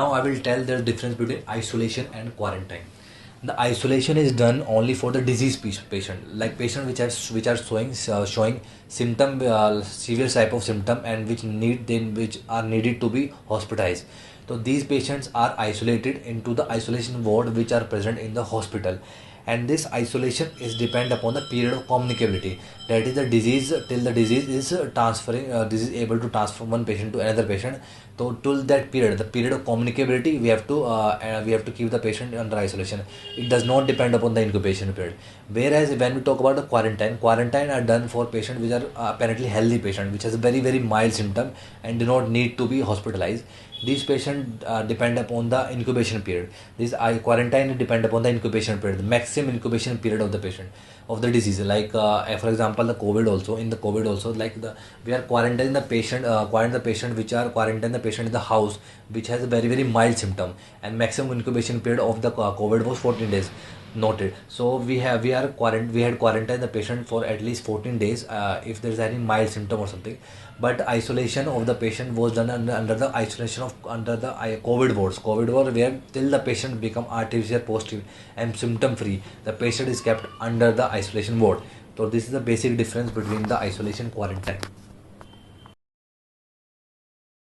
Now I will tell the difference between isolation and quarantine. The isolation is done only for the disease patient, like patient which are showing symptom, severe type of symptom, and which are needed to be hospitalized. So these patients are isolated into the isolation ward which are present in the hospital, and this isolation is depend upon the period of communicability, that is the disease till the disease is transferring, disease able to transfer one patient to another patient. So till that period, the period of communicability, we have to keep the patient under isolation. It does not depend upon the incubation period. Whereas when we talk about the quarantine are done for patients which are apparently healthy patient which has a very mild symptom and do not need to be hospitalized. These patients depend upon the incubation period. This quarantine depend upon the incubation period, the maximum incubation period of the patient of the disease. Like for example, the COVID also. In the COVID also, like we are quarantining the patient, which are quarantine the patient in the house, which has a very mild symptom, and maximum incubation period of the COVID was 14 days. Noted. So we had quarantined the patient for at least 14 days if there is any mild symptom or something. But isolation of the patient was done under the isolation of under the COVID wards. COVID ward where till the patient become RT-PCR positive and symptom free, the patient is kept under the isolation ward. So this is the basic difference between the isolation quarantine.